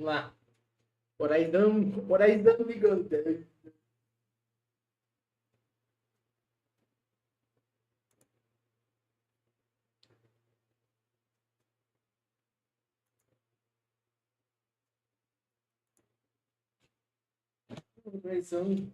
lá. Horizon, amigos. Horizon.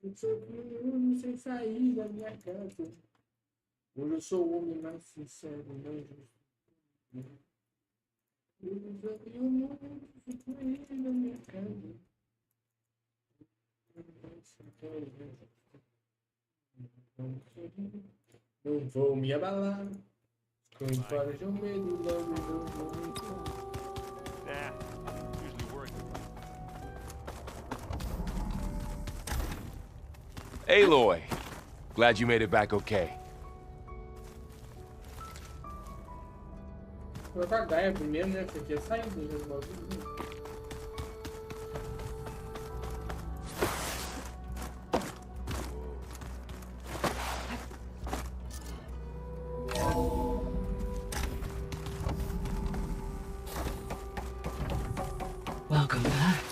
Eu sou um sem sair da minha casa. Hoje eu sou o homem mais sincero, não justo. Eu joguei o mundo, fico aí na minha casa. Não vou me abalar. Com vários de medo, logo não vou me encontrar. Usually worth it. Aloy, glad you made it back okay. Vou colocar a Gaia primeiro, né? Porque é saindo do bagulho. Welcome back.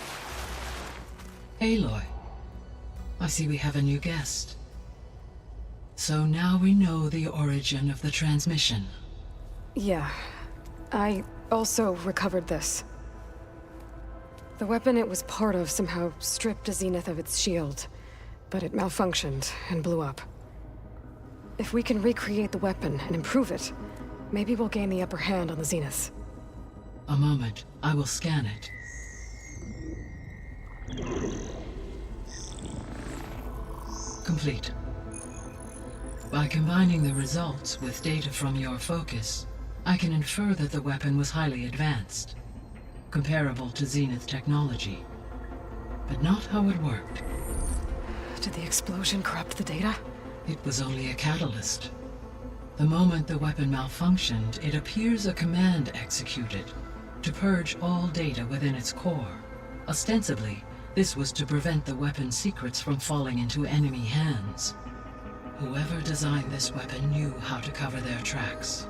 Aloy, I see we have a new guest. So now we know the origin of the transmission. Yeah. I also recovered this. The weapon it was part of somehow stripped Zenith of its shield, but it malfunctioned and blew up. If we can recreate the weapon and improve it, maybe we'll gain the upper hand on the Zeniths. A moment, I will scan it. Complete. By combining the results with data from your focus, I can infer that the weapon was highly advanced, comparable to Zenith technology, but not how it worked. Did the explosion corrupt the data? It was only a catalyst. The moment the weapon malfunctioned, it appears a command executed to purge all data within its core. Ostensibly, this was to prevent the weapon's secrets from falling into enemy hands. Whoever designed this weapon knew how to cover their tracks.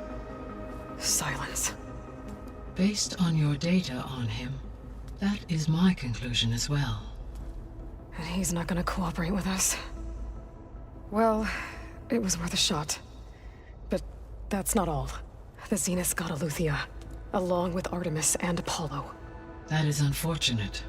Silence. Based on your data on him, that is my conclusion as well. And he's not gonna cooperate with us. Well, it was worth a shot. But that's not all. The Zeniths got Aletheia, along with Artemis and Apollo. That is unfortunate.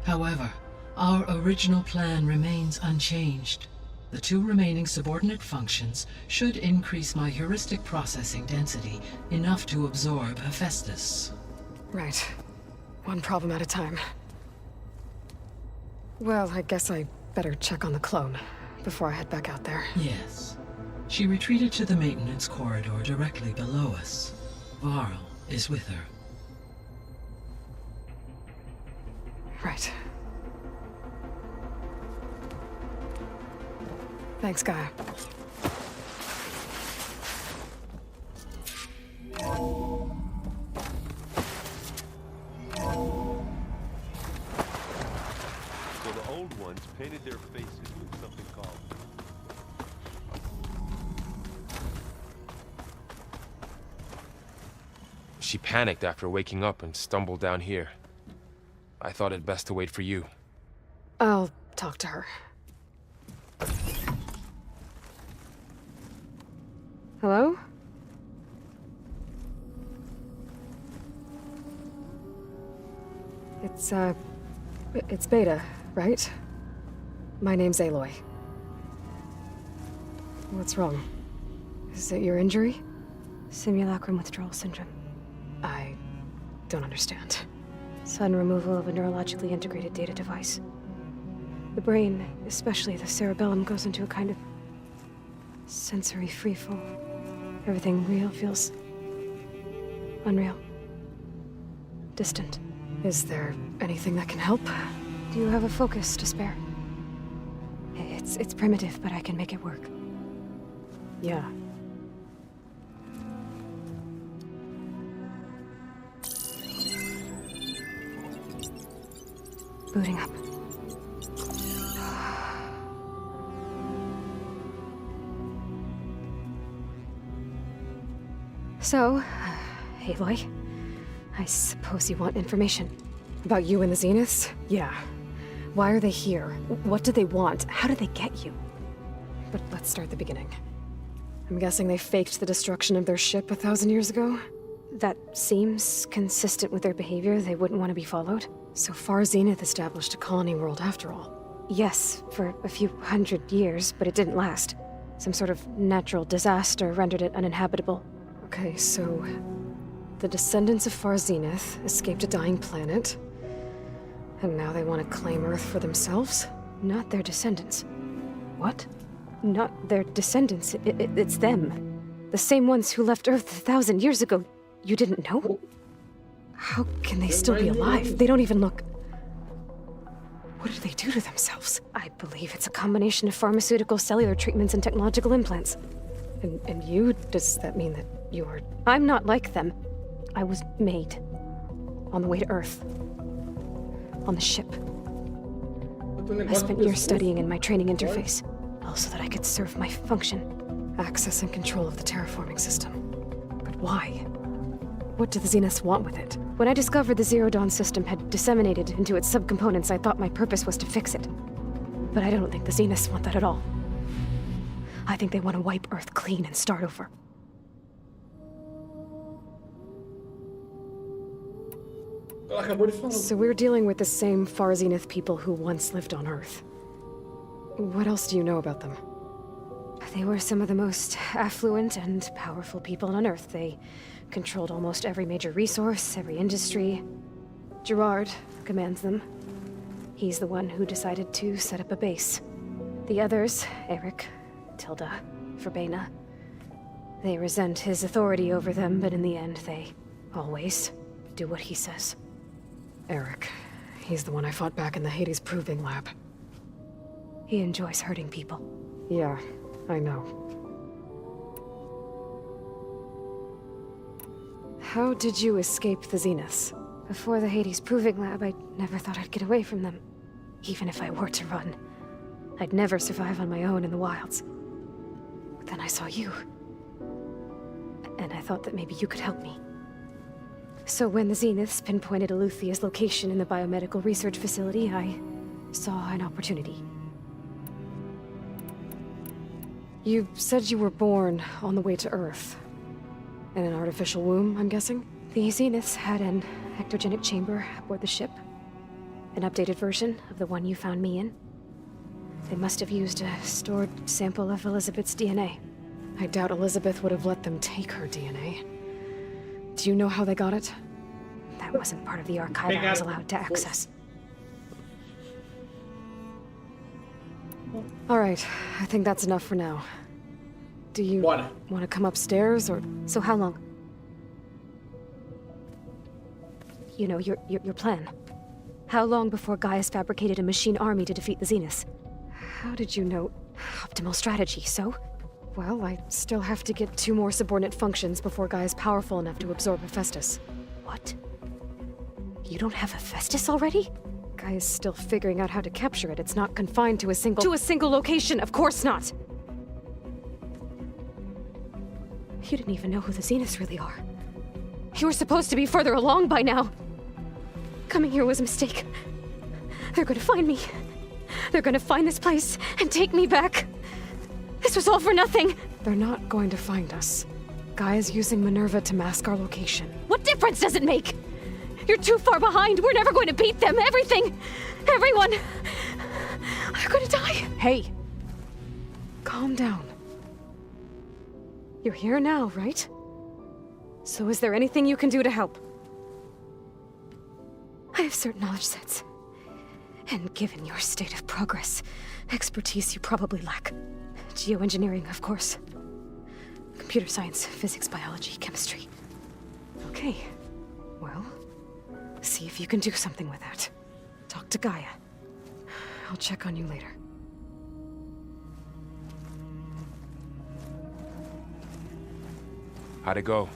However, our original plan remains unchanged. The two remaining subordinate functions should increase my heuristic processing density enough to absorb Hephaestus. Right. One problem at a time. Well, I guess I better check on the clone before I head back out there. Yes. She retreated to the maintenance corridor directly below us. Varl is with her. Right. Thanks, Gaia. So the old ones painted their faces with something called... She panicked after waking up and stumbled down here. I thought it best to wait for you. I'll talk to her. Hello? It's Beta, right? My name's Aloy. What's wrong? Is it your injury? Simulacrum withdrawal syndrome. I don't understand. Sudden removal of a neurologically integrated data device. The brain, especially the cerebellum, goes into a kind of sensory freefall. Everything real feels unreal. Distant. Is there anything that can help? Do you have a focus to spare? It's primitive, but I can make it work. Yeah. Booting up. So, Aloy, I suppose you want information. About you and the Zeniths? Yeah. Why are they here? What do they want? How did they get you? But let's start at the beginning. I'm guessing they faked the destruction of their ship 1,000 years ago? That seems consistent with their behavior. They wouldn't want to be followed. So far, Zenith established a colony world after all. Yes, for a few hundred years, but it didn't last. Some sort of natural disaster rendered it uninhabitable. Okay, so the descendants of Far Zenith escaped a dying planet, and now they want to claim Earth for themselves? Not their descendants. What? Not their descendants. It's them. The same ones who left Earth 1,000 years ago. You didn't know? How can they still be alive? They don't even look... What did they do to themselves? I believe it's a combination of pharmaceutical, cellular treatments, and technological implants. And you? Does that mean that you are... I'm not like them. I was made. On the way to Earth. On the ship. I spent years studying in my training interface. Also that I could serve my function. Access and control of the terraforming system. But why? What do the Zeniths want with it? When I discovered the Zero Dawn system had disseminated into its subcomponents, I thought my purpose was to fix it. But I don't think the Zeniths want that at all. I think they want to wipe Earth clean and start over. So we're dealing with the same Far Zenith people who once lived on Earth. What else do you know about them? They were some of the most affluent and powerful people on Earth. They controlled almost every major resource, every industry. Gerard commands them. He's the one who decided to set up a base. The others, Eric, Tilda, Verbena, they resent his authority over them, but in the end, they always do what he says. Eric, he's the one I fought back in the Hades Proving Lab. He enjoys hurting people. Yeah, I know. How did you escape the Zeniths? Before the Hades Proving Lab, I never thought I'd get away from them. Even if I were to run. I'd never survive on my own in the wilds. But then I saw you. And I thought that maybe you could help me. So when the Zeniths pinpointed Eluthia's location in the biomedical research facility, I saw an opportunity. You said you were born on the way to Earth. In an artificial womb, I'm guessing? The Zeniths had an ectogenic chamber aboard the ship. An updated version of the one you found me in. They must have used a stored sample of Elizabeth's DNA. I doubt Elizabeth would have let them take her DNA. Do you know how they got it? That wasn't part of the archive I was allowed to access. Alright, I think that's enough for now. Do you want to come upstairs, or... So how long? You know, your plan. How long before Gaius fabricated a machine army to defeat the Zeniths? How did you know? Optimal strategy, so? Well, I still have to get 2 more subordinate functions before Gaia's powerful enough to absorb Hephaestus. What? You don't have Hephaestus already? Gaia's still figuring out how to capture it. It's not confined to a single... To a single location, of course not! You didn't even know who the Zeniths really are. You were supposed to be further along by now. Coming here was a mistake. They're gonna find me. They're gonna find this place and take me back. This was all for nothing. They're not going to find us. Gaia's using Minerva to mask our location. What difference does it make? You're too far behind. We're never going to beat them. Everything. Everyone. They're gonna die. Hey. Calm down. You're here now, right? So is there anything you can do to help? I have certain knowledge sets. And given your state of progress, expertise you probably lack. Geoengineering, of course. Computer science, physics, biology, chemistry. Okay. Well, see if you can do something with that. Talk to Gaia. I'll check on you later. How'd it go?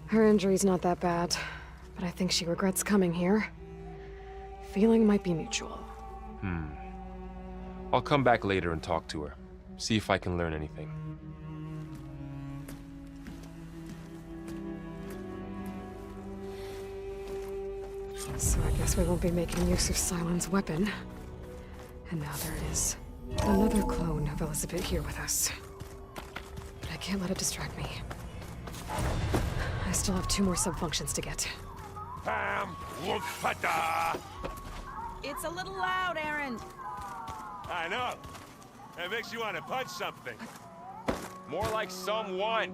Her injury's not that bad, but I think she regrets coming here. Feeling might be mutual. I'll come back later and talk to her. See if I can learn anything. So I guess we won't be making use of Sylens' weapon. And now there is another clone of Elizabeth here with us. But I can't let it distract me. I still have 2 more sub-functions to get. Bam! Whoop-a-da! It's a little loud, Aaron. I know. It makes you want to punch something. More like someone.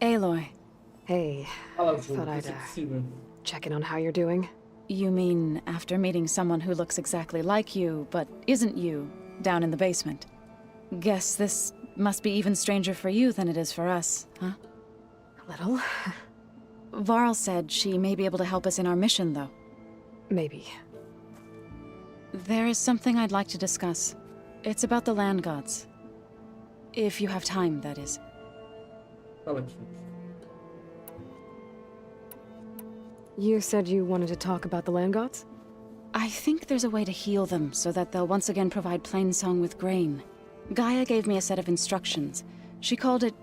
Aloy, Hey, Fala, Ju. Thought I'd, Isso é possível. check in on how you're doing. you mean after meeting someone who looks exactly like you, but isn't you, down in the basement? Guess this must be even stranger for you than it is for us, huh? A little. Varl said she may be able to help us in our mission, though. Maybe. There is something I'd like to discuss. It's about the land gods. If you have time, that is. Fala, Ju. You said you wanted to talk about the land gods? I think there's a way to heal them so that they'll once again provide Plainsong with grain. Gaia gave me a set of instructions. She called it,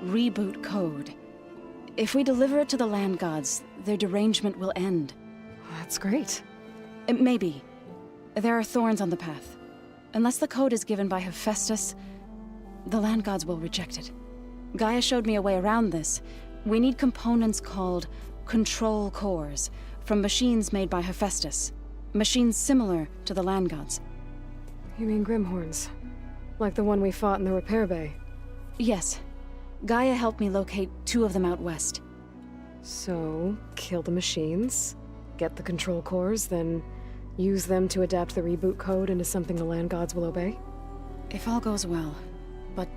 reboot code. If we deliver it to the land gods, their derangement will end. That's great. Maybe. There are thorns on the path. Unless the code is given by Hephaestus, the land gods will reject it. Gaia showed me a way around this. We need components called control cores from machines made by Hephaestus. Machines similar to the land gods. You mean Grimhorns? Like the one we fought in the repair bay? Yes. Gaia helped me locate 2 of them out west. So, kill the machines, get the control cores, then use them to adapt the reboot code into something the land gods will obey? If all goes well. But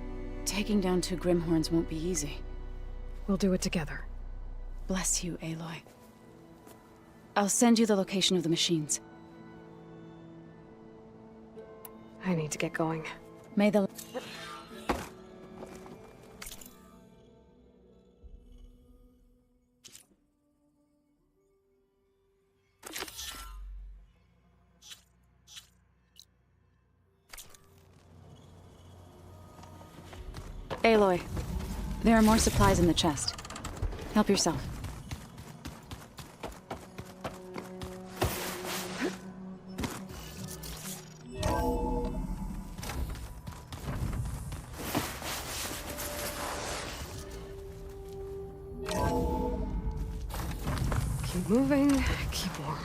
taking down 2 Grimhorns won't be easy. We'll do it together. Bless you, Aloy. I'll send you the location of the machines. I need to get going. May the... Aloy, there are more supplies in the chest. Help yourself. Keep moving, keep warm.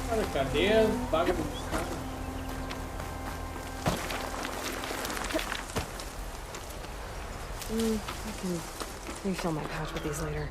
Cara, cadê as vagas dos caras? I can refill my pouch with these later.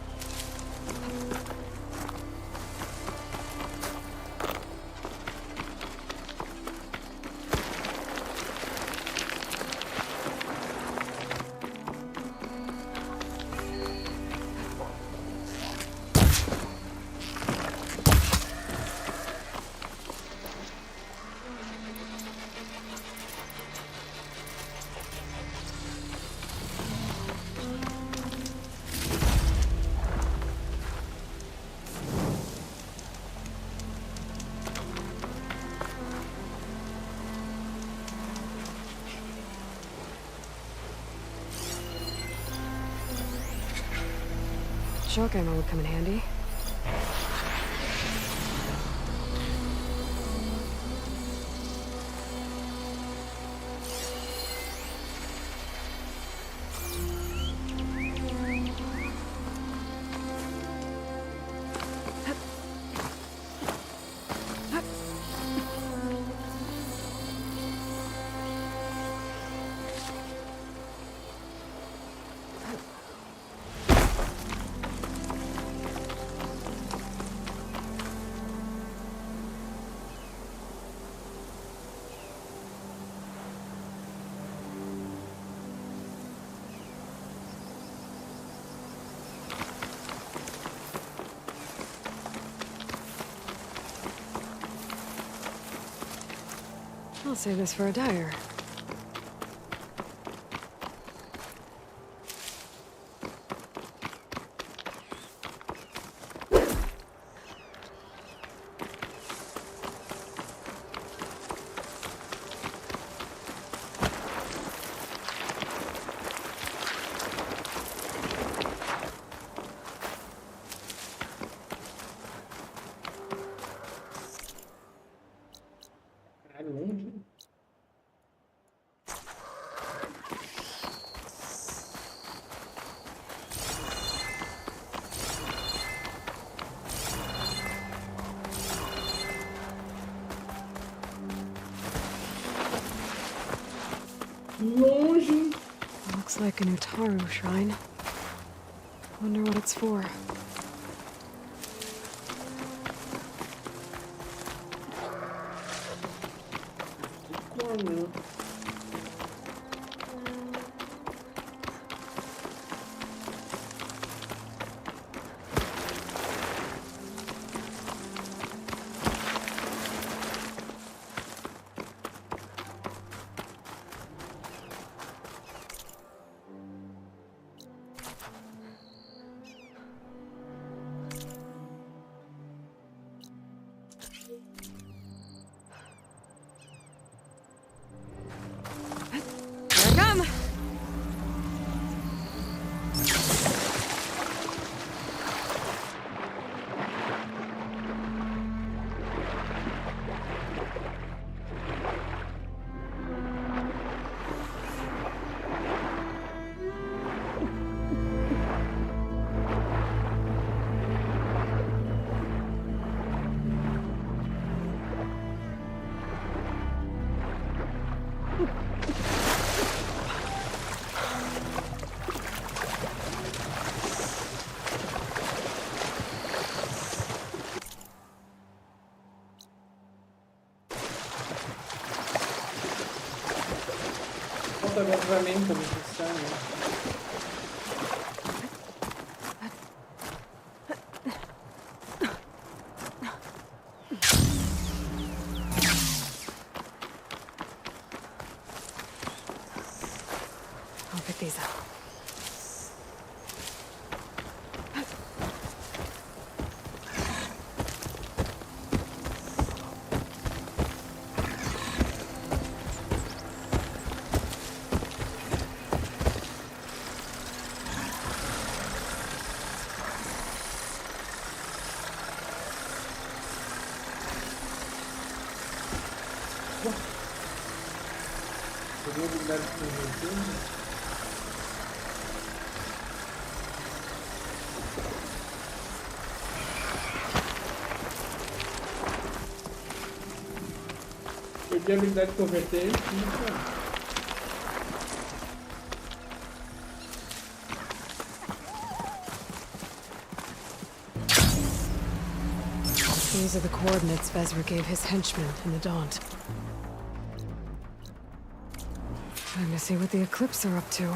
shock ammo would come in handy. I'll save this for a dyer. Caralho, longe. Longe. Looks like an Utaru shrine. Wonder what it's for. Corno. Here I come! Falta agravamento necessário. I'll pick these up. Seria habilidade de converter. Perdi a habilidade de converter e These are the coordinates Vezreh gave his henchmen in the Daunt. Time to see what the Eclipse are up to.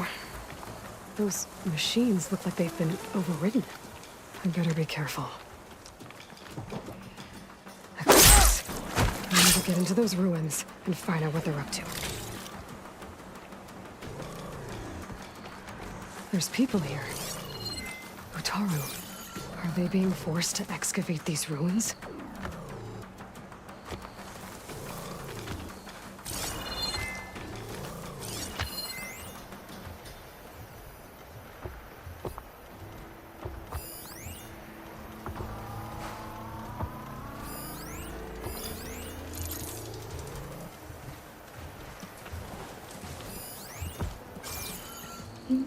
Those machines look like they've been overridden. I better be careful. Eclipse. I need to get into those ruins and find out what they're up to. There's people here. Utaru. Are they being forced to excavate these ruins? Deus.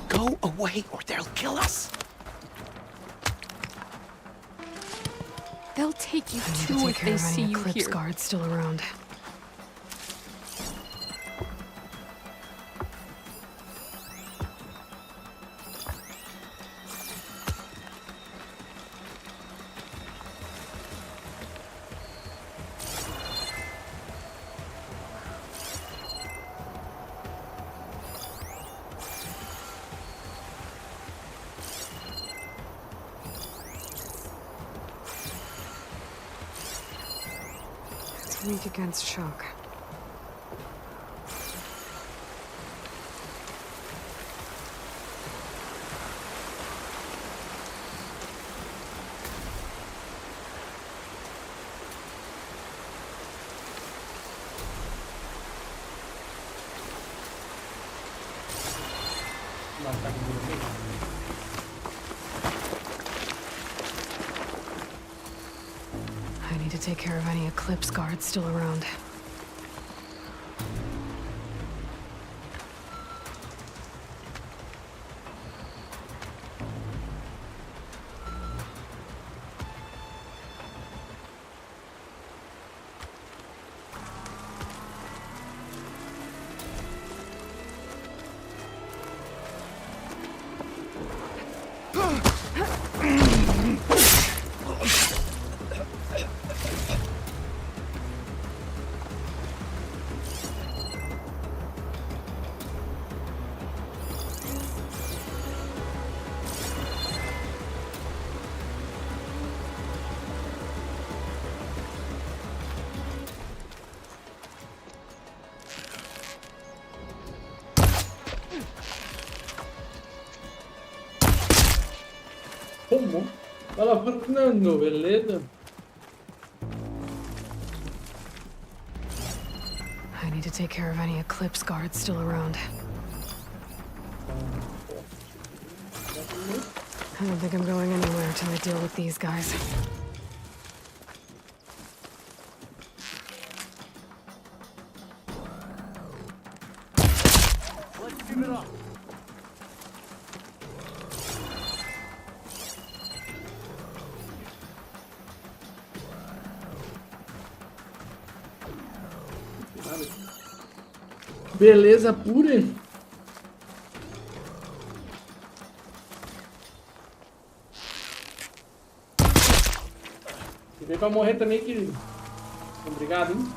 Go away or they'll kill us. They'll take you I need to too take if care they of see any you Eclipse here. guards still around. It's weak against shock. Matar aqui. I need to take care of any Eclipse guards still around. Como? Ela funcionando, beleza? I need to take care of any Eclipse guards still around. I don't think I'm going anywhere till I deal with these guys. Beleza pura. Você veio pra morrer também, querido. Obrigado, hein?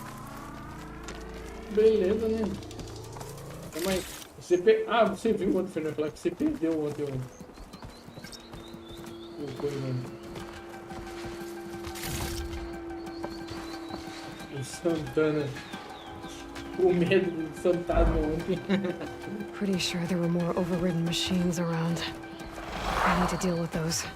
Beleza, né? Calma aí. Ah, você viu ontem, Fernando? Falar que você perdeu ontem o coisa, né? O Santana. O medo do fantasma ontem. Pretty sure there were more overridden machines around. I need to deal with those.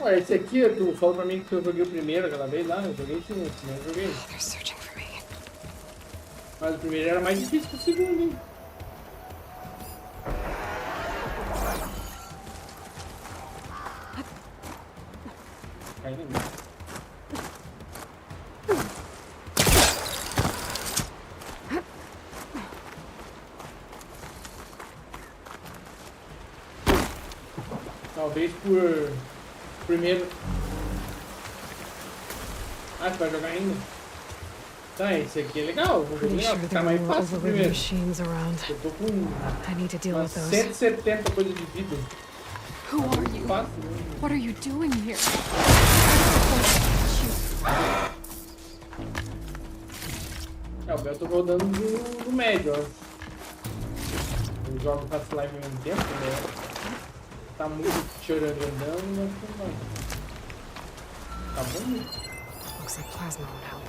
Ué, esse aqui, tu falou pra mim que eu joguei o primeiro aquela vez lá, eu joguei esse último, eu joguei. They're searching for me. Mas o primeiro era mais difícil que o segundo, hein? Cai na minha. Talvez por primeiro. Ah, você vai jogar ainda? Tá, esse aqui é legal. Vou Pretty jogar, sure ficar there mais were more fácil overridden primeiro. machines around. Eu tô com I need to deal umas with those. 170 coisas de vida. Who are you? Fácil, né? What are you doing here? É, o Bel eu tô rodando do médio, ó. Eu jogo com as lives ao mesmo tempo, né? Tá muito chorandão, mas tá bom. Tá bom, né? Looks like plasma would help.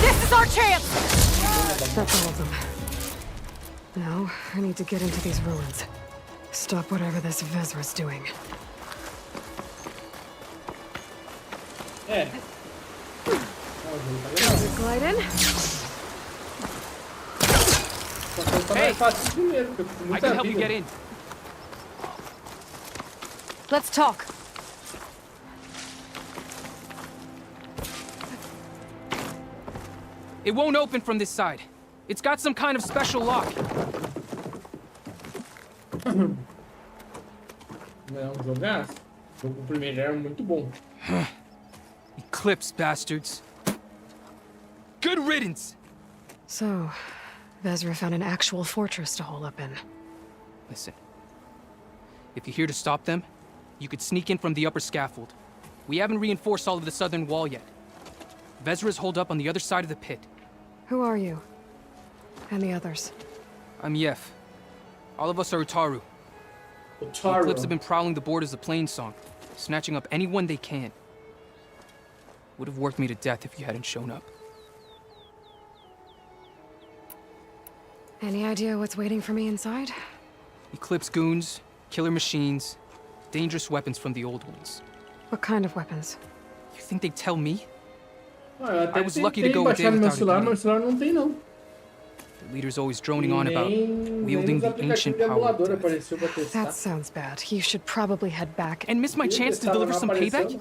This is our chance! That's all of them. Now, I need to get into these ruins. Stop whatever this Vezreh's doing. É. Glide in? Só que tá mais fácil primeiro, porque eu fico I muito can help you amigo. get in. Let's talk. It won't open from this side. It's got some kind of special lock. Não é um jogaço. O primeiro era muito bom. Eclipse bastards. Good riddance! So, Vezreh found an actual fortress to hole up in. Listen. If you're here to stop them, you could sneak in from the upper scaffold. We haven't reinforced all of the southern wall yet. Vezreh's holed up on the other side of the pit. Who are you? And the others? I'm Yef. All of us are Utaru. The Utarus. Eclipse have been prowling the borders of Plainsong, snatching up anyone they can. Would have worked me to death if you hadn't shown up. Any idea what's waiting for me inside? Eclipse goons, killer machines, dangerous weapons from the old ones. What kind of weapons? You think they'd tell me? Ah, eu até I was lucky to tentei go with baixar no meu David celular, without it. mas meu celular não tem não. The leader's always droning on about Nem wielding nos the ancient aplicativos de power of emulador death. apareceu pra testar. That sounds bad. You should probably head back. And miss my chance to deliver some payback?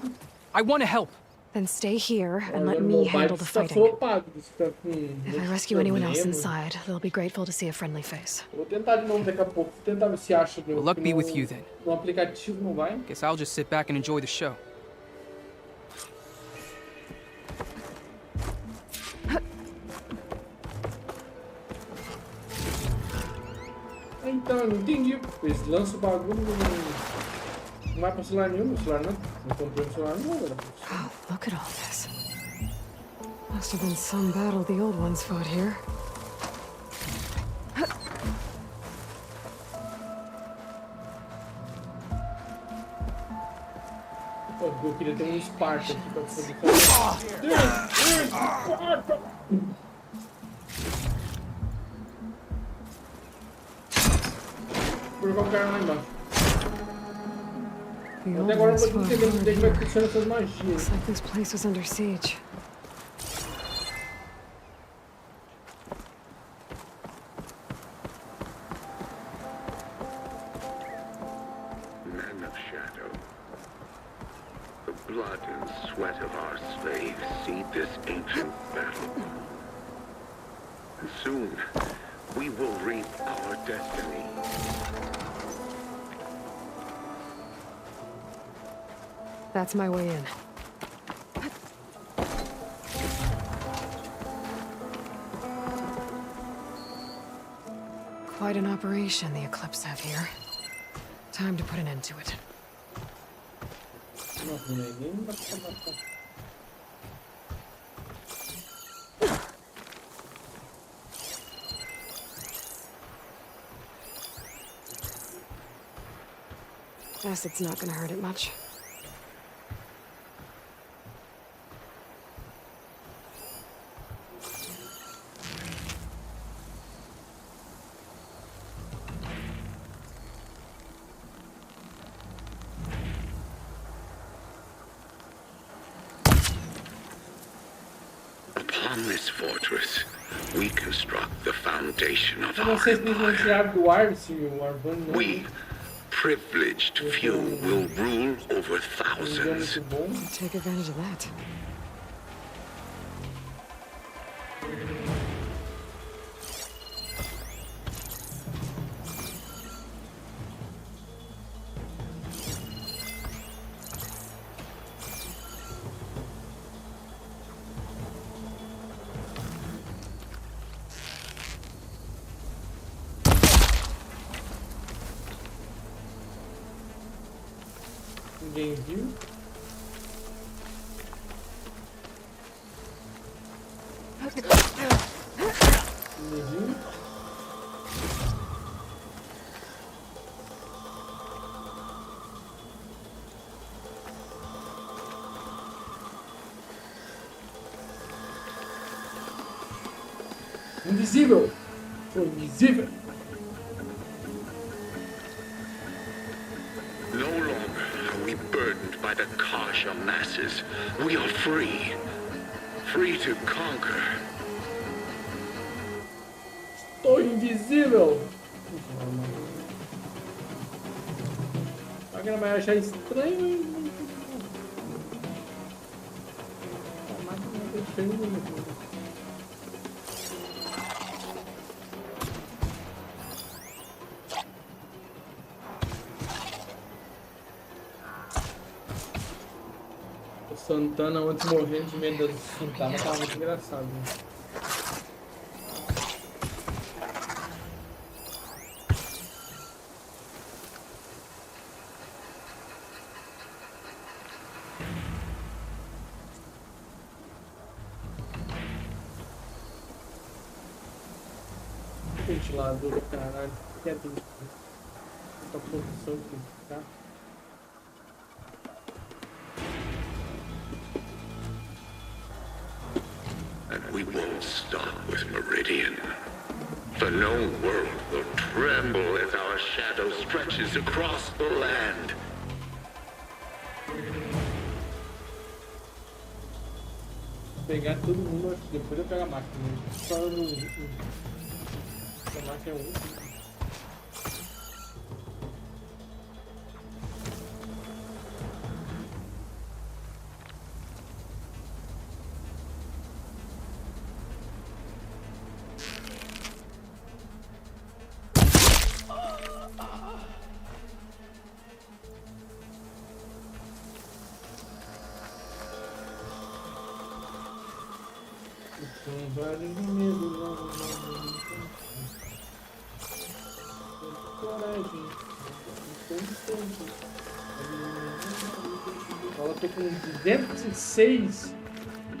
I want to help. Then stay here and let Olha, me meu handle the pai tá fighting. flopado, tá com If I muitos rescue anyone else problemas. inside, they'll be grateful to see a friendly face. Eu vou tentar de novo daqui a pouco. Vou tentar ver se acha Well, luck be with you then. no aplicativo não vai. Guess I'll just sit back and enjoy the show. Então, eu não entendi. Eles lançam o bagulho não vai pra celular nenhum, meu celular não comprei um celular novo. Oh, look at all this. Must have been some battle the old ones fought here. Pô, eu queria ter um Sparta aqui pra poder fazer. Sparta! Vou jogar o cara lá embaixo. The Até old agora eu ones tô fought entendendo hard como é que vai here. funcionar essas magias. Looks like this place was under siege. Men of shadow, the blood and sweat of our slaves seed this ancient battle. And soon, we will reap our destiny. That's my way in. Quite an operation the Eclipse have here. Time to put an end to it. Nossa, nem dá pra matar. Acid's not gonna hurt it much. Upon this fortress, we construct the foundation of Eu não our sei se eles não empire. tiraram do ar se o Arvani não We, privileged few, will rule over deu thousands. muito bom. Take advantage of that. Ninguém viu. Ninguém viu. Invisível! Foi invisível! No longer are we burdened by the Kasha masses. We are free. Free to conquer. Estou invisível! Alguém vai achar estranho, hein? A máquina tá estranha. Santana antes morrendo de medo das fantasmas, tava muito engraçado. Né? Ventilador, caralho. Quer ter essa posição aqui, tá? We won't stop with Meridian. The known world will tremble as our shadow stretches across the land. Pegar todo mundo aqui, depois eu pego a máquina. Só no. A máquina é única. São vários medos, coragem, ela tá com 206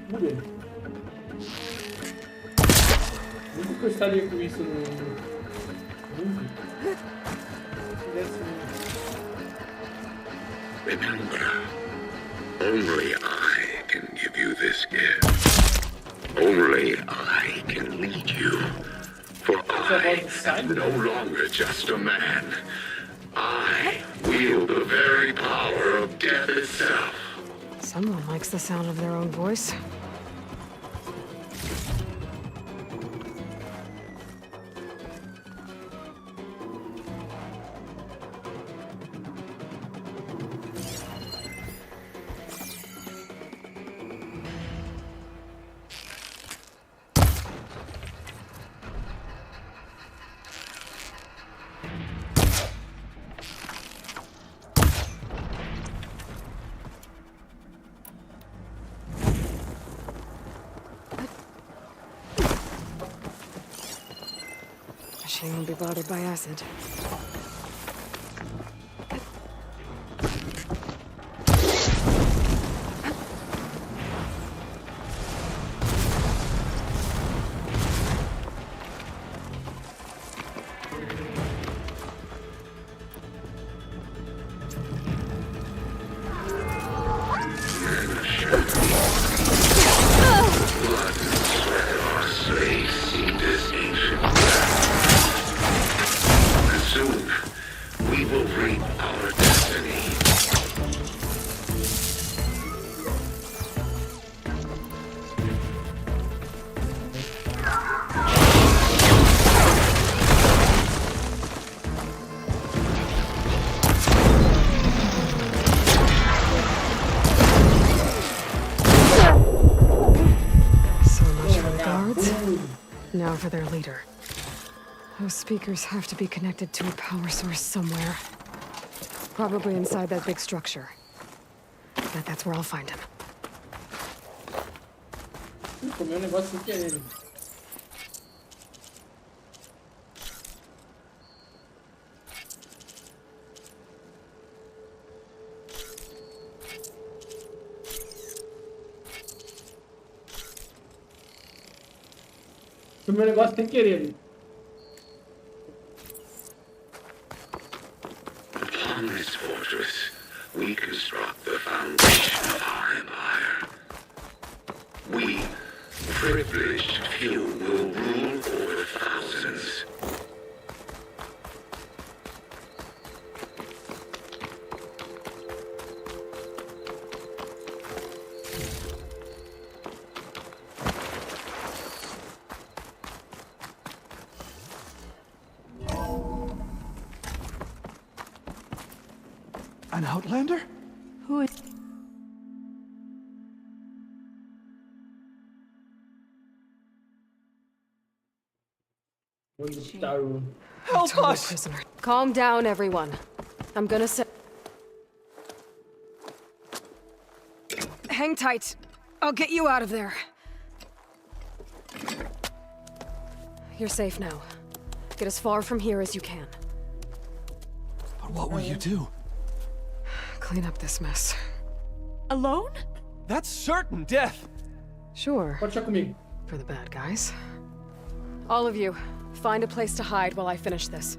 cura. Nunca que eu estaria com isso no mundo. Remember, only I can give you this gift. Only I can lead you. For I am no longer just a man. I wield the very power of death itself. Someone likes the sound of their own voice. She won't be bothered by acid. Now for their leader. Those speakers have to be connected to a power source somewhere. Probably inside that big structure. But that's where I'll find him. Comeu negócio sem querer. Foi meu negócio sem querer. Upon this fortress, we construct the foundation of our empire. We, privileged few, will rule over thousands. An outlander? Who is... Utarus. Help Total us! prisoner. Calm down, everyone. I'm gonna set... Hang tight. I'll get you out of there. You're safe now. Get as far from here as you can. But what will you do? Clean up this mess. alone? That's certain death! Sure, Pode deixar comigo. for the bad guys. All of you, find a place to hide while I finish this.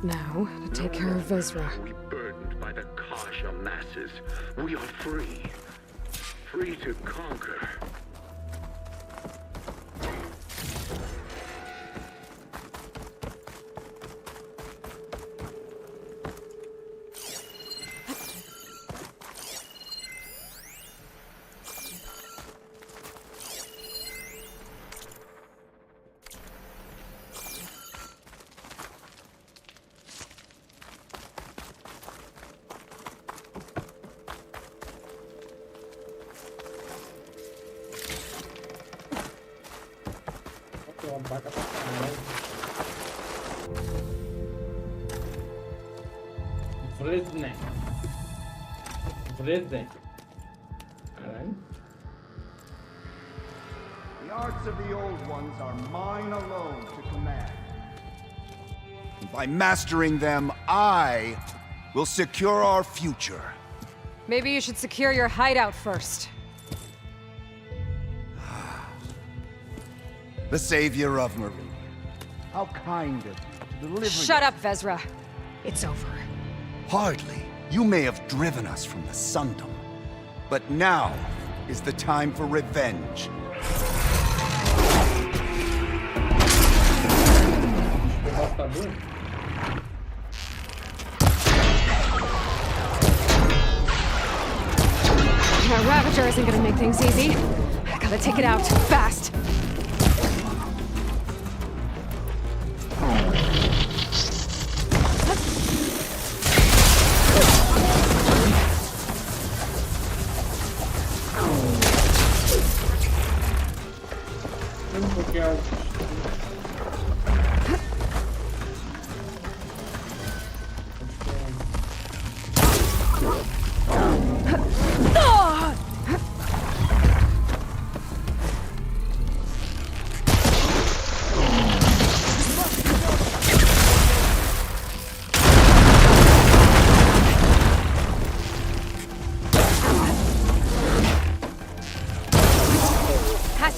Now, to take care of Vezreh. We burdened by the Kasha masses. We are free. Free to conquer. Tem uma vaca pra caralho. Vrezne. Vrezne. Caralho. The arts of the old ones are mine alone to command. By mastering them, I will secure our future. Maybe you should secure your hideout first. The savior of Marie. How kind of you to deliver. Shut up, Vezreh. It's over. Hardly. You may have driven us from the Sundom. But now is the time for revenge. Devastador. That Ravager isn't gonna make things easy. I gotta take it out, fast. Porque é o...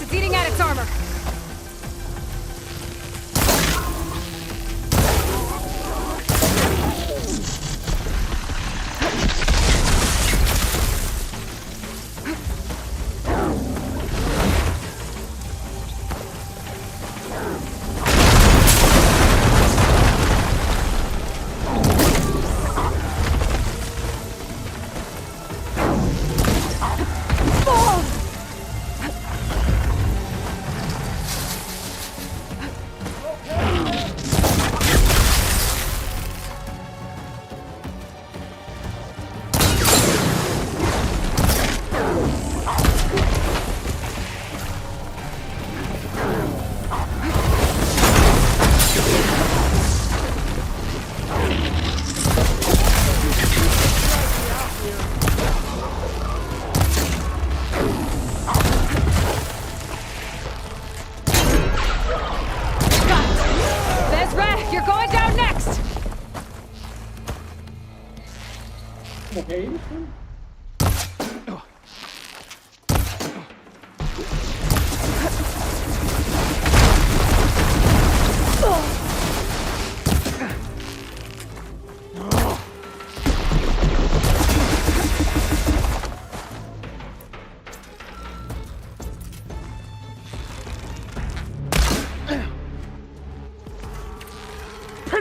It's eating at its armor. É isso?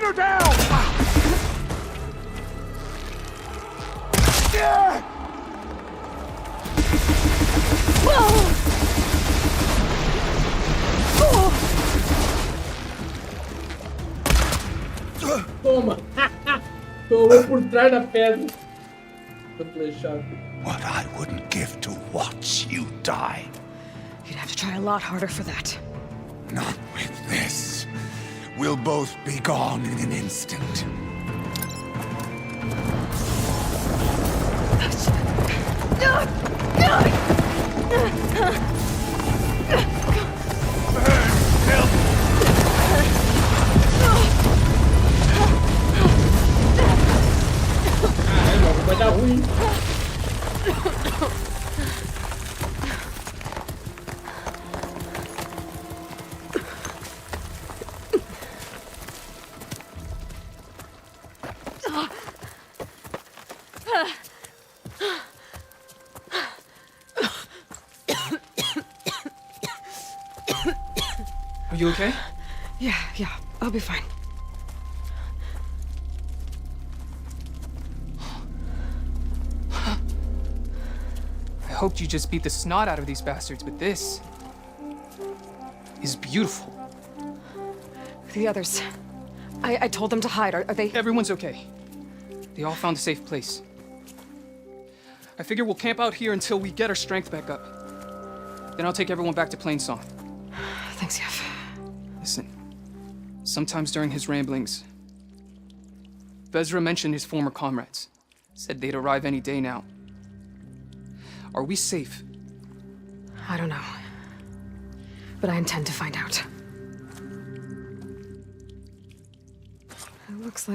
Pin her down! Toma! Tomou por trás da pedra. Tô flechado. What I wouldn't give to watch you die. You'd have to try a lot harder for that. Not with this. We'll both be gone in an instant. Caralho, vai dar ruim. Are you okay? Yeah, I'll be fine. I hoped you just beat the snot out of these bastards, but this is beautiful. The others. I told them to hide. Are they... Everyone's okay. They all found a safe place. I figure we'll camp out here until we get our strength back up. Then I'll take everyone back to Plainsong. Thanks, Yef. Listen, sometimes during his ramblings, Vezreh mentioned his former comrades. Said they'd arrive any day now. Are we safe? I don't know. But I intend to find out. It looks like